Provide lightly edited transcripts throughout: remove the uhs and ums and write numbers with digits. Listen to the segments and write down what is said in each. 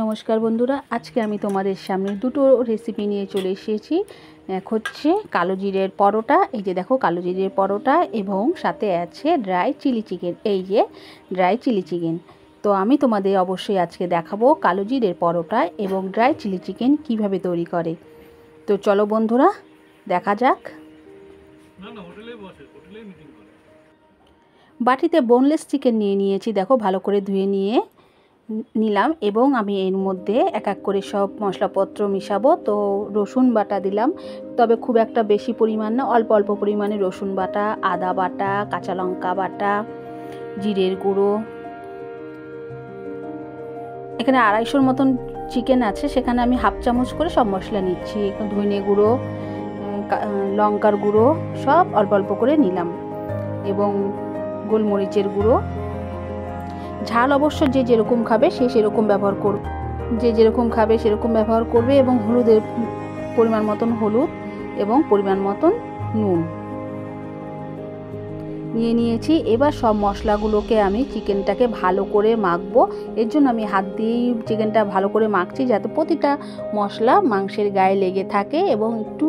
নমস্কার বন্ধুরা, আজকে আমি তোমাদের সামনে দুটো রেসিপি নিয়ে চলে এসেছি। এক হচ্ছে কালো জিরের পরোটা, এই যে দেখো কালো জিরের পরোটা, এবং সাথে আছে ড্রাই চিলি চিকেন। এই যে ড্রাই চিলি চিকেন। তো আমি তোমাদের অবশ্যই আজকে দেখাবো কালো জিরের পরোটা এবং ড্রাই চিলি চিকেন কিভাবে তৈরি করে। তো চলো বন্ধুরা দেখা যাক। বাটিতে বোনলেস চিকেন নিয়ে নিয়েছি, দেখো ভালো করে ধুয়ে নিলাম, এবং আমি এর মধ্যে এক এক করে সব মশলাপত্র মিশাবো। তো রসুন বাটা দিলাম, তবে খুব একটা বেশি পরিমাণ না, অল্প অল্প পরিমাণে রসুন বাটা, আদা বাটা, কাঁচা লঙ্কা বাটা, জিরের গুঁড়ো। এখানে 250 মতন চিকেন আছে, সেখানে আমি হাফ চামচ করে সব মশলা নিচ্ছি। ধনে গুঁড়ো, লঙ্কার গুঁড়ো সব অল্প অল্প করে নিলাম, এবং গোলমরিচের গুঁড়ো। ঝাল অবশ্য যে যেরকম খাবে সে সেরকম ব্যবহার করবে, যে যেরকম খাবে সেরকম ব্যবহার করবে। এবং হলুদের পরিমাণ মতন হলুদ এবং পরিমাণ মতন নুন নিয়ে নিয়েছি। এবার সব মশলাগুলোকে আমি চিকেনটাকে ভালো করে মাখবো। এর জন্য আমি হাত দিয়েই চিকেনটা ভালো করে মাখছি, যাতে প্রতিটা মশলা মাংসের গায়ে লেগে থাকে। এবং একটু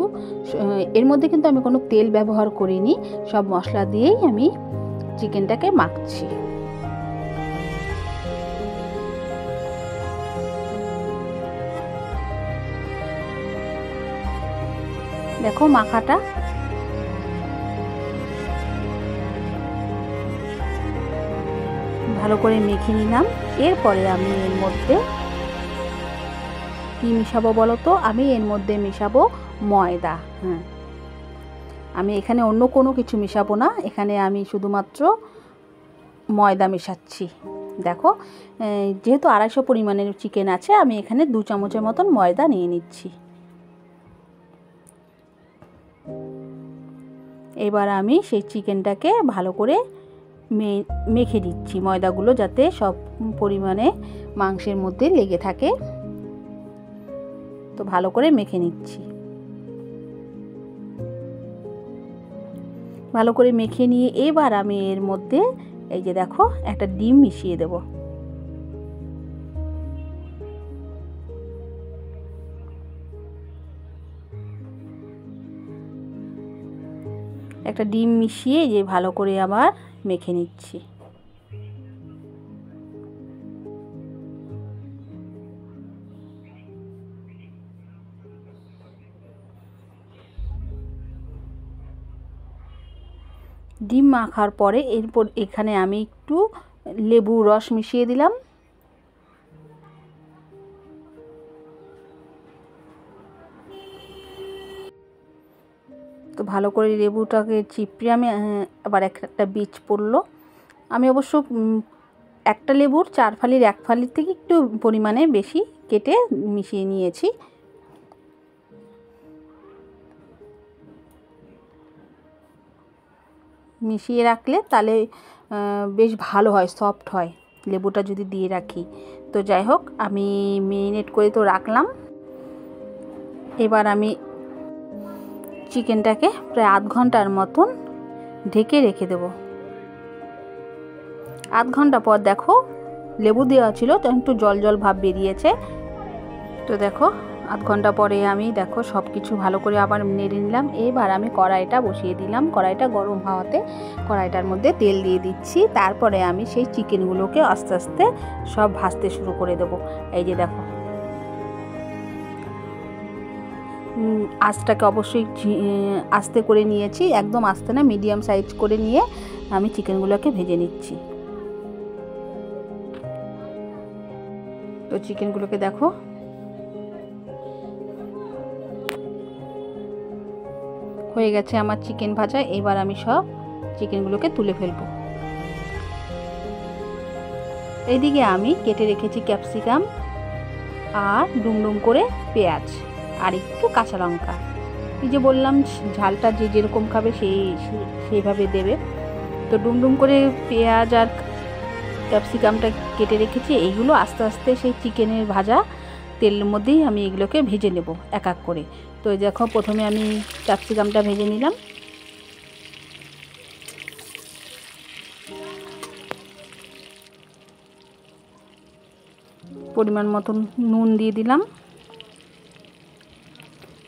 এর মধ্যে কিন্তু আমি কোনো তেল ব্যবহার করিনি, সব মশলা দিয়েই আমি চিকেনটাকে মাখছি। দেখো মাখাটা ভালো করে মেখে নিলাম। এরপরে আমি এর মধ্যে কি মিশাবো বলো তো? আমি এর মধ্যে মিশাবো ময়দা। আমি এখানে অন্য কোনো কিছু মিশাবো না, এখানে আমি শুধুমাত্র ময়দা মেশাচ্ছি। দেখো যেহেতু 250 পরিমাণের চিকেন আছে, আমি এখানে 2 চামচের মতন ময়দা নিয়ে নিচ্ছি। এবার আমি সেই চিকেনটাকে ভালো করে মেখে দিচ্ছি, ময়দাগুলো যাতে সব পরিমাণে মাংসের মধ্যে লেগে থাকে। তো ভালো করে মেখে নিচ্ছি। ভালো করে মেখে নিয়ে এবার আমি এর মধ্যে এই যে দেখো একটা ডিম মিশিয়ে দেব। একটা ডিম মিশিয়ে যে ভালো করে আবার মেখে নিচ্ছি। ডিম মাখার পরে এরপর এখানে আমি একটু লেবু রস মিশিয়ে দিলাম। তো ভালো করে লেবুটাকে চিপড়ে আমি আবার একটা বীজ পড়লো। আমি অবশ্য একটা লেবুর 4 ফালির 1 ফালির থেকে একটু পরিমাণে বেশি কেটে মিশিয়ে নিয়েছি। মিশিয়ে রাখলে তাহলে বেশ ভালো হয়, সফট হয় লেবুটা যদি দিয়ে রাখি। তো যাই হোক, আমি মেরিনেট করে তো রাখলাম। এবার আমি চিকেনটাকে প্রায় আধ ঘন্টার মতন ঢেকে রেখে দেব। আধ ঘন্টা পর দেখো লেবু দেওয়া ছিল তো একটু জল জল ভাব বেরিয়েছে। তো দেখো আধ ঘন্টা পরে আমি দেখো সব কিছু ভালো করে আবার নেড়ে নিলাম। এবার আমি কড়াইটা বসিয়ে দিলাম। কড়াইটা গরম হওয়াতে কড়াইটার মধ্যে তেল দিয়ে দিচ্ছি। তারপরে আমি সেই চিকেনগুলোকে আস্তে আস্তে সব ভাজতে শুরু করে দেব। এই যে দেখো আঁচটাকে অবশ্যই আস্তে করে নিয়েছি, একদম আস্তে না, মিডিয়াম সাইজ করে নিয়ে আমি চিকেনগুলোকে ভেজে নিচ্ছি। তো চিকেনগুলোকে দেখো হয়ে গেছে আমার চিকেন ভাজা। এবার আমি সব চিকেনগুলোকে তুলে ফেলবো। এইদিকে আমি কেটে রেখেছি ক্যাপসিকাম আর ডুমডুম করে পেঁয়াজ আর একটু কাঁচা লঙ্কা। এই যে বললাম ঝালটা যে যেরকম খাবে সেইভাবে দেবে। তো ডুমডুম করে পেঁয়াজ আর ক্যাপসিকামটা কেটে রেখেছি। এইগুলো আস্তে আস্তে সেই চিকেনের ভাজা তেলের মধ্যেই আমি এগুলোকে ভেজে নেব এক এক করে। তো দেখো প্রথমে আমি ক্যাপসিকামটা ভেজে নিলাম। পরিমাণ মতন নুন দিয়ে দিলাম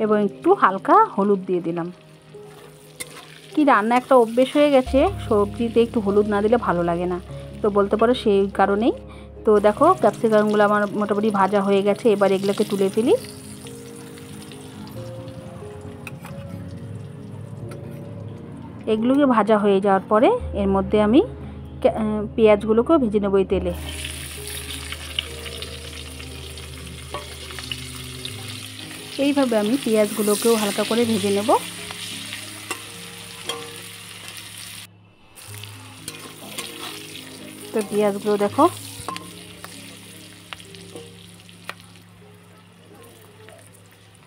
এবং একটু হালকা হলুদ দিয়ে দিলাম। কি রান্না একটা অভ্যেস হয়ে গেছে, সবজিতে একটু হলুদ না দিলে ভালো লাগে না, তো বলতে পারো সেই কারণেই। তো দেখো ক্যাপসিকামগুলো আমার মোটামুটি ভাজা হয়ে গেছে, এবার এগুলোকে তুলে ফেলি। এগুলোকে ভাজা হয়ে যাওয়ার পরে এর মধ্যে আমি পেঁয়াজগুলোকেও ভেজে নেব এই তেলে। এইভাবে আমি পেঁয়াজগুলোকেও হালকা করে ভেজে নেব। তো পেঁয়াজগুলো দেখো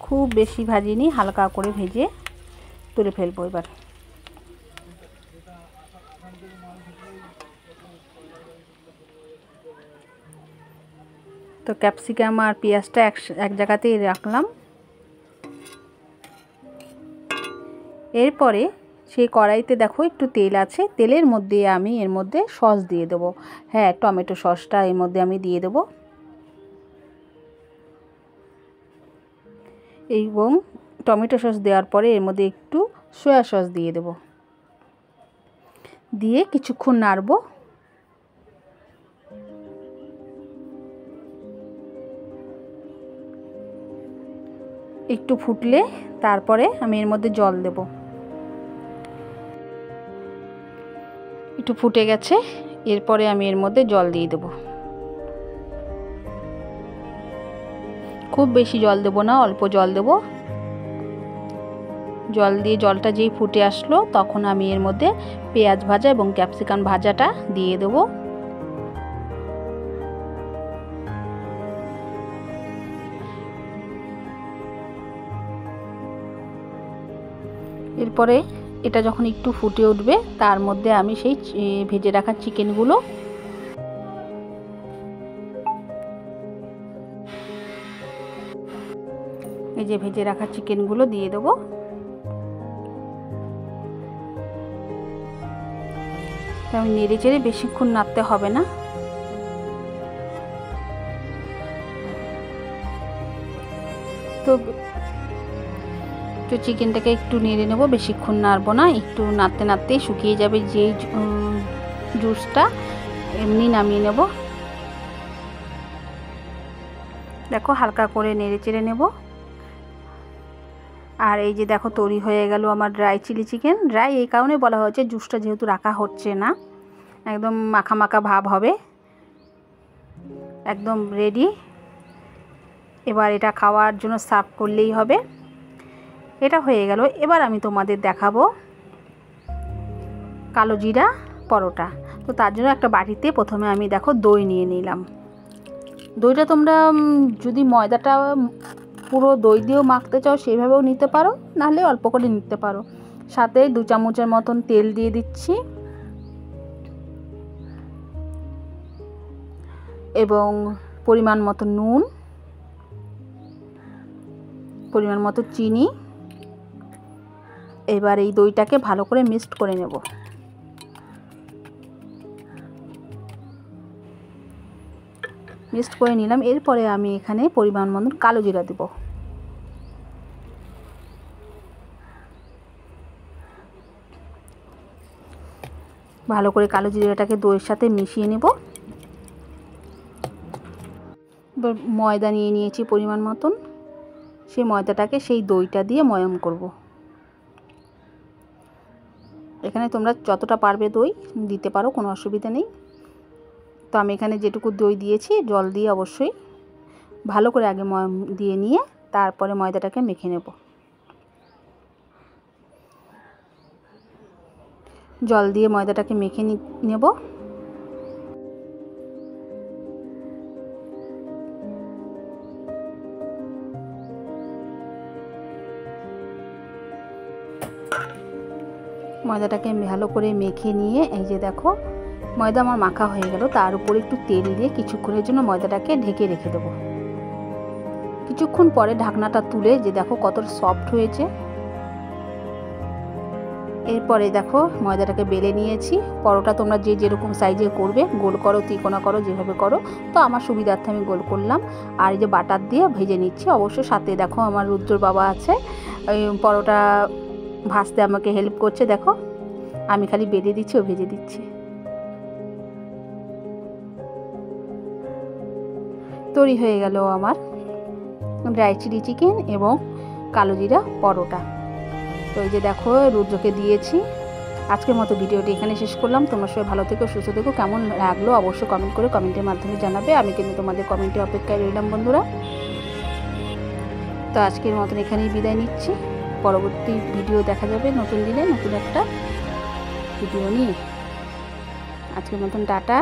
খুব বেশি ভাজিনি, হালকা করে ভেজে তুলে ফেলবো এবার। তো ক্যাপসিকাম আর পেঁয়াজটা এক জায়গাতেই রাখলাম। এরপরে সেই কড়াইতে দেখো একটু তেল আছে, তেলের মধ্যে আমি এর মধ্যে সস দিয়ে দেবো। হ্যাঁ, টমেটো সসটা এর মধ্যে আমি দিয়ে দেবো এবং টমেটো সস দেওয়ার পরে এর মধ্যে একটু সয়া সস দিয়ে দেব, দিয়ে কিছুক্ষণ নাড়বো। একটু ফুটলে তারপরে আমি এর মধ্যে জল দেব। একটু ফুটে গেছে, এরপরে আমি এর মধ্যে জল দিয়ে দেব। খুব বেশি জল দেব না, অল্প জল দেব। জল দিয়ে জলটা যেই ফুটে আসলো তখন আমি এর মধ্যে পেঁয়াজ ভাজা এবং ক্যাপসিকাম ভাজাটা দিয়ে দেব। এরপরে এটা যখন একটু ফুটে উঠবে তার মধ্যে আমি সেই ভেজে রাখা চিকেনগুলো এই যে ভেজে রাখা চিকেনগুলো দিয়ে দেবো। আমি নেড়ে চেড়ে বেশিক্ষণ নাড়তে হবে না। তো চিকেনটাকে একটু নেড়ে নেব, বেশিক্ষণ নাড়বো না, একটু নাড়তে নাড়তেই শুকিয়ে যাবে যেই জুসটা, এমনি নামিয়ে নেব। দেখো হালকা করে নেড়ে চেড়ে নেব। আর এই যে দেখো তৈরি হয়ে গেল আমার ড্রাই চিলি চিকেন। ড্রাই এই কারণে বলা হয়েছে জুসটা যেহেতু রাখা হচ্ছে না, একদম মাখা মাখা ভাব হবে, একদম রেডি। এবার এটা খাওয়ার জন্য সার্ভ করলেই হবে। এটা হয়ে গেল। এবার আমি তোমাদের দেখাবো কালো জিরা পরোটা। তো তার জন্য একটা বাটিতে প্রথমে আমি দেখো দই নিয়ে নিলাম। দইটা তোমরা যদি ময়দাটা পুরো দই দিয়েও মাখতে চাও সেইভাবেও নিতে পারো, নাহলে অল্প করে নিতে পারো। সাথে 2 চামচের মতন তেল দিয়ে দিচ্ছি এবং পরিমাণ মতো নুন, পরিমাণ মতো চিনি। এবার এই দইটাকে ভালো করে মিক্সড করে নেব। মিক্সড করে নিলাম। এরপরে আমি এখানে পরিমাণ মতো কালো জিরা দেব। ভালো করে কালো জিরাটাকে দইয়ের সাথে মিশিয়ে নেব। এবার ময়দা নিয়ে নিয়েছি পরিমাণ মতন, সেই ময়দাটাকে সেই দইটা দিয়ে ময়াম করব। এখানে তোমরা যতটা পারবে দই দিতে পারো, কোনো অসুবিধা নেই। তো আমি এখানে যেটুকু দই দিয়েছি জল দিয়ে অবশ্যই ভালো করে আগে ময়াম দিয়ে নিয়ে তারপরে ময়দাটাকে মেখে নেব। জল দিয়ে ময়দাটাকে মেখে নেব। ময়দাটাকে ভালো করে মেখে নিয়ে এই যে দেখো ময়দা আমার মাখা হয়ে গেল। তার উপরে একটু তেল দিয়ে কিছুক্ষণের জন্য ময়দাটাকে ঢেকে রেখে দেবো। কিছুক্ষণ পরে ঢাকনাটা তুলে যে দেখো কত সফট হয়েছে। এরপরে দেখো ময়দাটাকে বেলে নিয়েছি। পরোটা তোমরা যে যেরকম সাইজে করবে, গোল করো, ত্রিকোণা করো, যেভাবে করো, তো আমার সুবিধার্থে আমি গোল করলাম। আর এই যে বাটার দিয়ে ভেজে নিচ্ছি। অবশ্য সাথে দেখো আমার রুদ্রর বাবা আছে, ওই পরোটা ভাজতে আমাকে হেল্প করছে। দেখো আমি খালি বেলে দিচ্ছি, ও ভেজে দিচ্ছি। তৈরি হয়ে গেল আমার ড্রাই চিলি চিকেন এবং কালো জিরা পরোটা। তো এই যে দেখো রুদ্রকে দিয়েছি। আজকের মতো ভিডিওটি এখানে শেষ করলাম। তোমরা সবাই ভালো থেকো, সুস্থ থেকো। কেমন লাগলো অবশ্যই কমেন্ট করে কমেন্টের মাধ্যমে জানাবে। আমি কিন্তু তোমাদের কমেন্টে অপেক্ষায় রইলাম বন্ধুরা। তো আজকের মতন এখানেই বিদায় নিচ্ছি। পরবর্তী ভিডিও দেখা যাবে নতুন দিনে নতুন একটা ভিডিও নিয়ে। আজকের মতন টাটা।